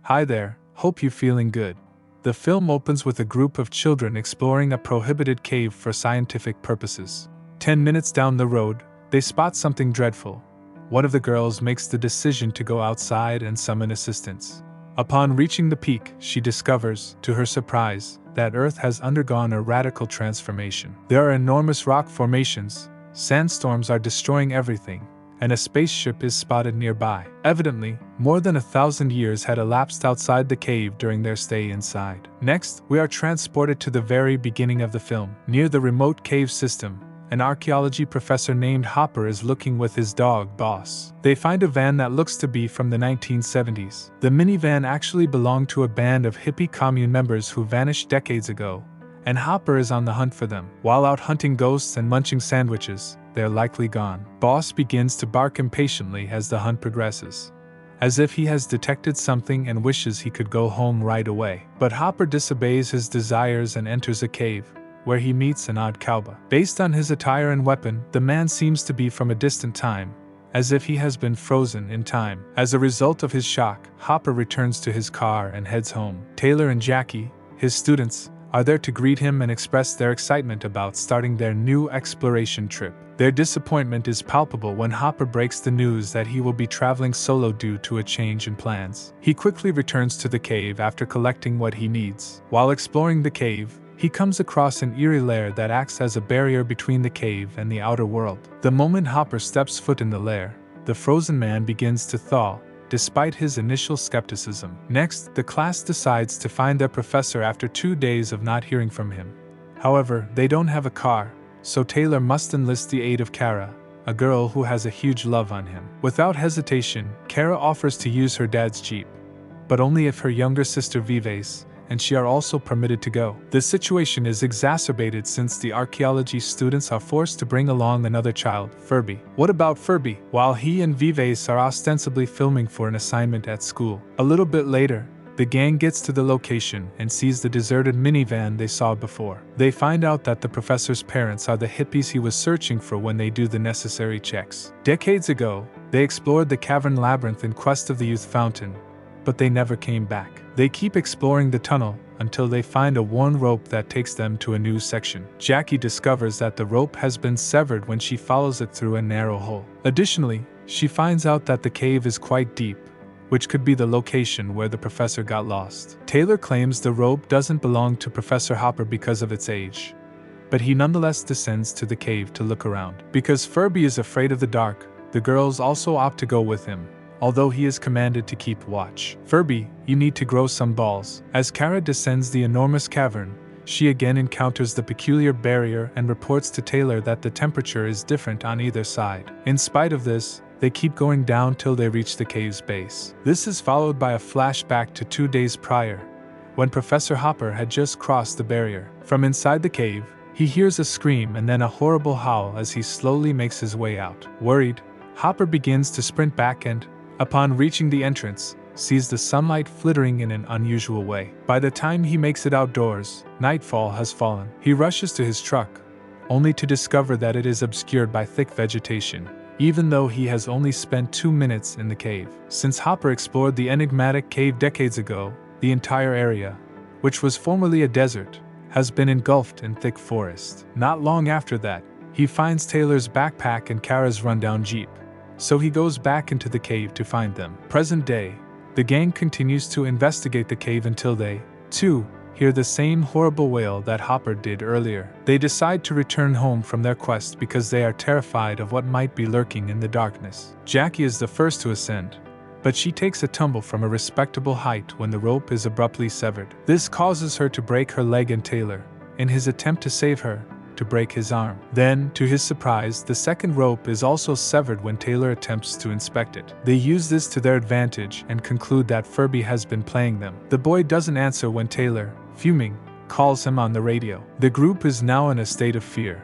Hi there, hope you feeling good. The film opens with a group of children exploring a prohibited cave for scientific purposes. 10 minutes down the road, they spot something dreadful. One of the girls makes the decision to go outside and summon assistance. Upon reaching the peak, she discovers, to her surprise, that Earth has undergone a radical transformation. There are enormous rock formations, sandstorms are destroying everything, and a spaceship is spotted nearby. Evidently, more than 1,000 years had elapsed outside the cave during their stay inside. Next, we are transported to the very beginning of the film. Near the remote cave system, an archaeology professor named Hopper is looking with his dog, Boss. They find a van that looks to be from the 1970s. The minivan actually belonged to a band of hippie commune members who vanished decades ago, and Hopper is on the hunt for them. While out hunting ghosts and munching sandwiches, they're likely gone. Boss begins to bark impatiently as the hunt progresses, as if he has detected something and wishes he could go home right away. But Hopper disobeys his desires and enters a cave, where he meets an odd cowboy. Based on his attire and weapon, the man seems to be from a distant time, as if he has been frozen in time. As a result of his shock, Hopper returns to his car and heads home. Taylor and Jackie, his students, are there to greet him and express their excitement about starting their new exploration trip. Their disappointment is palpable when Hopper breaks the news that he will be traveling solo due to a change in plans. He quickly returns to the cave after collecting what he needs. While exploring the cave, he comes across an eerie lair that acts as a barrier between the cave and the outer world. The moment Hopper steps foot in the lair, the frozen man begins to thaw, despite his initial skepticism. Next, the class decides to find their professor after 2 days of not hearing from him. However, they don't have a car, so Taylor must enlist the aid of Kara, a girl who has a huge love on him. Without hesitation, Kara offers to use her dad's jeep, but only if her younger sister Vives and she are also permitted to go. This situation is exacerbated since the archaeology students are forced to bring along another child, Furby. What about Furby? While he and Vives are ostensibly filming for an assignment at school. A little bit later, the gang gets to the location and sees the deserted minivan they saw before. They find out that the professor's parents are the hippies he was searching for when they do the necessary checks. Decades ago, they explored the cavern labyrinth in quest of the youth fountain, but they never came back. They keep exploring the tunnel until they find a worn rope that takes them to a new section. Jackie discovers that the rope has been severed when she follows it through a narrow hole. Additionally, she finds out that the cave is quite deep, which could be the location where the professor got lost. Taylor claims the rope doesn't belong to Professor Hopper because of its age, but he nonetheless descends to the cave to look around. Because Furby is afraid of the dark, the girls also opt to go with him, although he is commanded to keep watch. Furby, you need to grow some balls. As Kara descends the enormous cavern, she again encounters the peculiar barrier and reports to Taylor that the temperature is different on either side. In spite of this, they keep going down till they reach the cave's base. This is followed by a flashback to 2 days prior, when Professor Hopper had just crossed the barrier. From inside the cave, he hears a scream and then a horrible howl as he slowly makes his way out. Worried, Hopper begins to sprint back and, upon reaching the entrance, sees the sunlight flittering in an unusual way. By the time he makes it outdoors, nightfall has fallen. He rushes to his truck, only to discover that it is obscured by thick vegetation, even though he has only spent 2 minutes in the cave. Since Hopper explored the enigmatic cave decades ago, the entire area, which was formerly a desert, has been engulfed in thick forest. Not long after that, he finds Taylor's backpack and Kara's rundown jeep, so he goes back into the cave to find them. Present day, the gang continues to investigate the cave until they, too, hear the same horrible wail that Hopper did earlier. They decide to return home from their quest because they are terrified of what might be lurking in the darkness. Jackie is the first to ascend, but she takes a tumble from a respectable height when the rope is abruptly severed. This causes her to break her leg, and Taylor, in his attempt to save her, to break his arm. Then, to his surprise, the second rope is also severed when Taylor attempts to inspect it. They use this to their advantage and conclude that Furby has been playing them. The boy doesn't answer when Taylor, fuming, calls him on the radio. The group is now in a state of fear,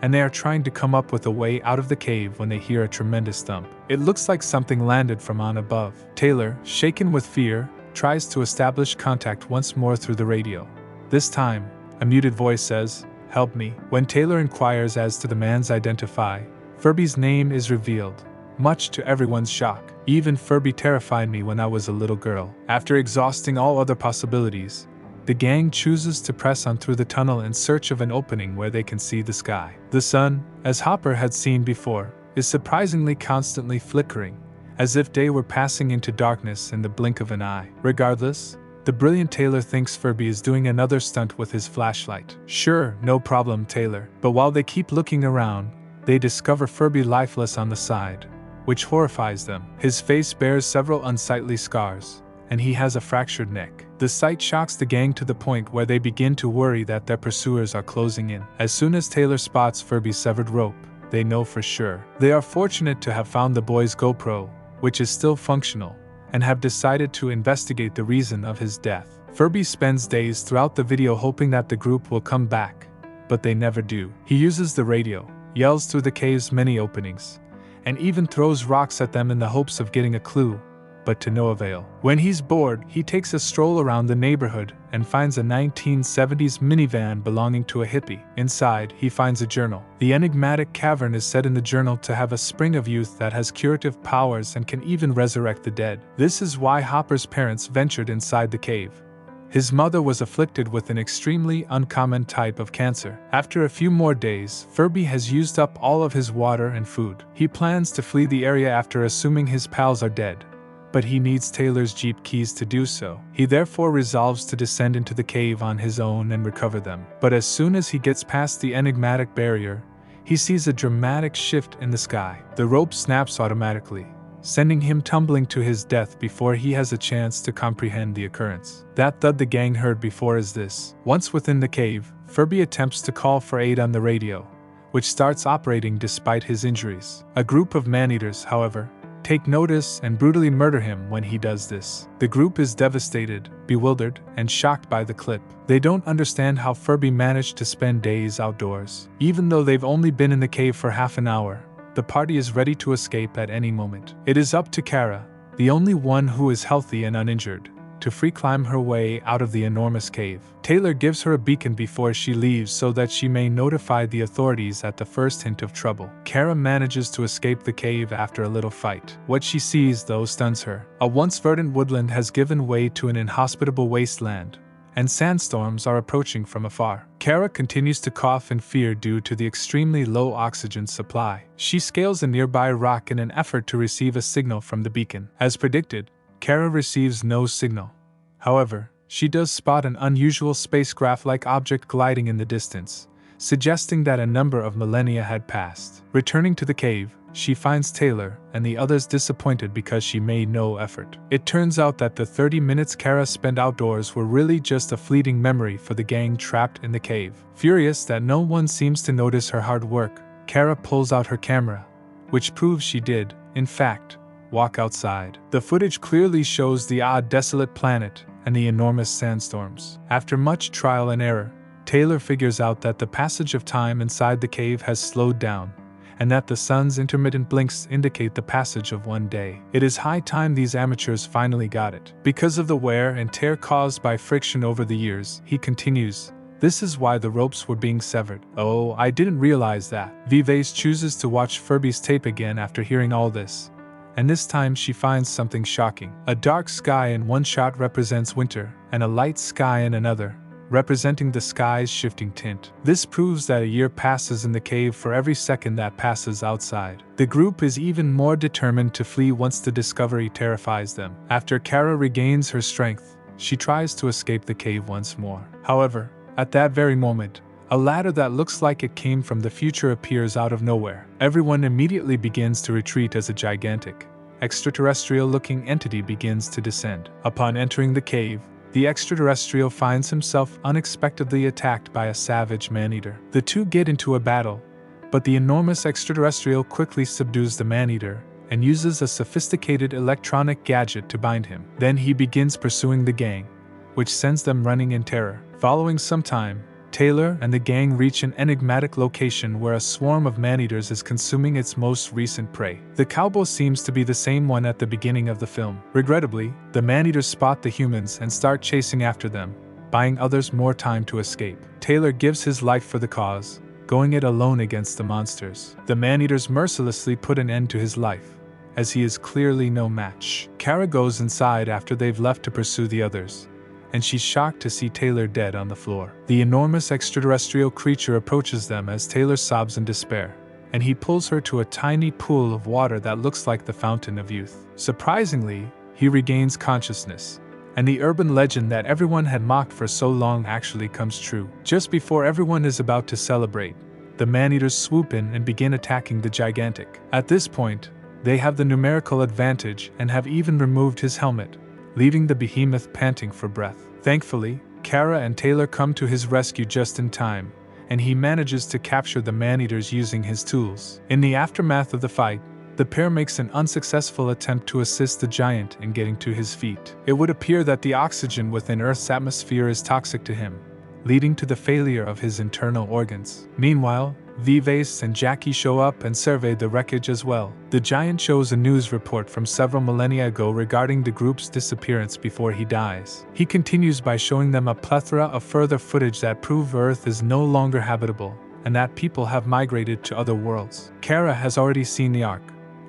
and they are trying to come up with a way out of the cave when they hear a tremendous thump. It looks like something landed from on above. Taylor, shaken with fear, tries to establish contact once more through the radio. This time, a muted voice says, "Help me." When Taylor inquires as to the man's identity, Furby's name is revealed, much to everyone's shock. Even Furby terrified me when I was a little girl. After exhausting all other possibilities, the gang chooses to press on through the tunnel in search of an opening where they can see the sky. The sun, as Hopper had seen before, is surprisingly constantly flickering, as if day were passing into darkness in the blink of an eye. Regardless, the brilliant Taylor thinks Furby is doing another stunt with his flashlight. Sure, no problem, Taylor. But while they keep looking around, they discover Furby lifeless on the side, which horrifies them. His face bears several unsightly scars, and he has a fractured neck. The sight shocks the gang to the point where they begin to worry that their pursuers are closing in. As soon as Taylor spots Furby's severed rope, they know for sure. They are fortunate to have found the boy's GoPro, which is still functional, and have decided to investigate the reason of his death. Furby spends days throughout the video hoping that the group will come back, but they never do. He uses the radio, yells through the cave's many openings, and even throws rocks at them in the hopes of getting a clue, but to no avail. When he's bored, he takes a stroll around the neighborhood and finds a 1970s minivan belonging to a hippie. Inside, he finds a journal. The enigmatic cavern is said in the journal to have a spring of youth that has curative powers and can even resurrect the dead. This is why Hopper's parents ventured inside the cave. His mother was afflicted with an extremely uncommon type of cancer. After a few more days, Furby has used up all of his water and food. He plans to flee the area after assuming his pals are dead, but he needs Taylor's Jeep keys to do so. He therefore resolves to descend into the cave on his own and recover them. But as soon as he gets past the enigmatic barrier, he sees a dramatic shift in the sky. The rope snaps automatically, sending him tumbling to his death before he has a chance to comprehend the occurrence. That thud the gang heard before is this. Once within the cave, Furby attempts to call for aid on the radio, which starts operating despite his injuries. A group of man-eaters, however, take notice and brutally murder him when he does this. The group is devastated, bewildered, and shocked by the clip. They don't understand how Furby managed to spend days outdoors. Even though they've only been in the cave for half an hour, the party is ready to escape at any moment. It is up to Kara, the only one who is healthy and uninjured, to free climb her way out of the enormous cave. Taylor gives her a beacon before she leaves so that she may notify the authorities at the first hint of trouble. Kara manages to escape the cave after a little fight. What she sees, though, stuns her. A once verdant woodland has given way to an inhospitable wasteland, and sandstorms are approaching from afar. Kara continues to cough in fear due to the extremely low oxygen supply. She scales a nearby rock in an effort to receive a signal from the beacon. As predicted, Kara receives no signal. However, she does spot an unusual spacecraft-like object gliding in the distance, suggesting that a number of millennia had passed. Returning to the cave, she finds Taylor and the others disappointed because she made no effort. It turns out that the 30 minutes Kara spent outdoors were really just a fleeting memory for the gang trapped in the cave. Furious that no one seems to notice her hard work, Kara pulls out her camera, which proves she did, in fact, walk outside. The footage clearly shows the odd, desolate planet and the enormous sandstorms. After much trial and error, Taylor figures out that the passage of time inside the cave has slowed down, and that the sun's intermittent blinks indicate the passage of one day. It is high time these amateurs finally got it. Because of the wear and tear caused by friction over the years, he continues, this is why the ropes were being severed. Oh, I didn't realize that. Vives chooses to watch Furby's tape again after hearing all this, and this time she finds something shocking. A dark sky in one shot represents winter, and a light sky in another, representing the sky's shifting tint. This proves that a year passes in the cave for every second that passes outside. The group is even more determined to flee once the discovery terrifies them. After Kara regains her strength, she tries to escape the cave once more. However, at that very moment, a ladder that looks like it came from the future appears out of nowhere. Everyone immediately begins to retreat as a gigantic, extraterrestrial-looking entity begins to descend. Upon entering the cave, the extraterrestrial finds himself unexpectedly attacked by a savage man-eater. The two get into a battle, but the enormous extraterrestrial quickly subdues the man-eater and uses a sophisticated electronic gadget to bind him. Then he begins pursuing the gang, which sends them running in terror. Following some time, Taylor and the gang reach an enigmatic location where a swarm of man-eaters is consuming its most recent prey. The cowboy seems to be the same one at the beginning of the film. Regrettably, the man-eaters spot the humans and start chasing after them, buying others more time to escape. Taylor gives his life for the cause, going it alone against the monsters. The man-eaters mercilessly put an end to his life, as he is clearly no match. Kara goes inside after they've left to pursue the others, and she's shocked to see Taylor dead on the floor. The enormous extraterrestrial creature approaches them as Taylor sobs in despair, and he pulls her to a tiny pool of water that looks like the fountain of youth. Surprisingly, he regains consciousness, and the urban legend that everyone had mocked for so long actually comes true. Just before everyone is about to celebrate, the man-eaters swoop in and begin attacking the gigantic. At this point, they have the numerical advantage and have even removed his helmet, leaving the behemoth panting for breath. Thankfully, Kara and Taylor come to his rescue just in time, and he manages to capture the man-eaters using his tools. In the aftermath of the fight, the pair makes an unsuccessful attempt to assist the giant in getting to his feet. It would appear that the oxygen within Earth's atmosphere is toxic to him, leading to the failure of his internal organs. Meanwhile, Vives and Jackie show up and survey the wreckage as well. The giant shows a news report from several millennia ago regarding the group's disappearance before he dies. He continues by showing them a plethora of further footage that prove Earth is no longer habitable, and that people have migrated to other worlds. Kara has already seen the Ark,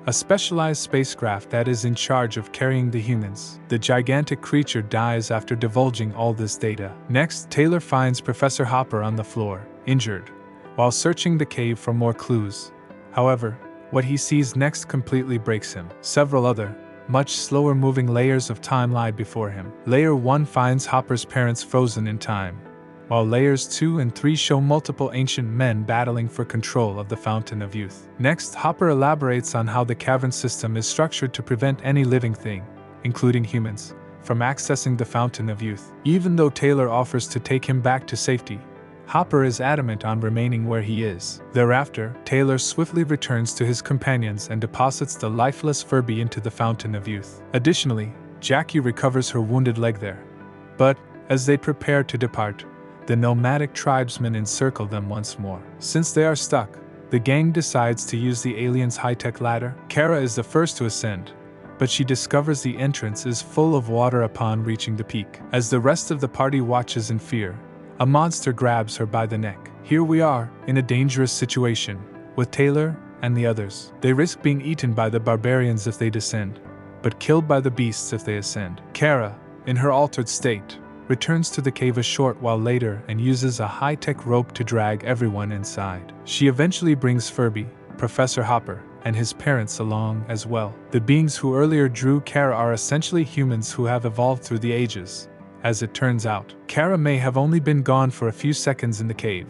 a specialized spacecraft that is in charge of carrying the humans. The gigantic creature dies after divulging all this data. Next, Taylor finds Professor Hopper on the floor, injured, while searching the cave for more clues. However, what he sees next completely breaks him. Several other, much slower-moving layers of time lie before him. Layer 1 finds Hopper's parents frozen in time, while layers 2 and 3 show multiple ancient men battling for control of the Fountain of Youth. Next, Hopper elaborates on how the cavern system is structured to prevent any living thing, including humans, from accessing the Fountain of Youth. Even though Taylor offers to take him back to safety, Hopper is adamant on remaining where he is. Thereafter, Taylor swiftly returns to his companions and deposits the lifeless Furby into the Fountain of Youth. Additionally, Jackie recovers her wounded leg there. But, as they prepare to depart, the nomadic tribesmen encircle them once more. Since they are stuck, the gang decides to use the aliens' high-tech ladder. Kara is the first to ascend, but she discovers the entrance is full of water upon reaching the peak. As the rest of the party watches in fear, a monster grabs her by the neck. Here we are, in a dangerous situation, with Taylor and the others. They risk being eaten by the barbarians if they descend, but killed by the beasts if they ascend. Kara, in her altered state, returns to the cave a short while later and uses a high-tech rope to drag everyone inside. She eventually brings Furby, Professor Hopper, and his parents along as well. The beings who earlier drew Kara are essentially humans who have evolved through the ages. As it turns out, Kara may have only been gone for a few seconds in the cave,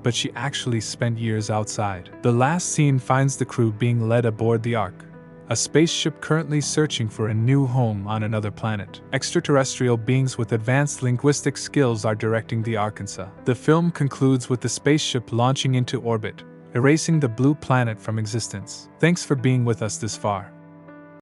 but she actually spent years outside. The last scene finds the crew being led aboard the Ark, a spaceship currently searching for a new home on another planet. Extraterrestrial beings with advanced linguistic skills are directing the Arkansas. The film concludes with the spaceship launching into orbit, erasing the blue planet from existence. Thanks for being with us this far.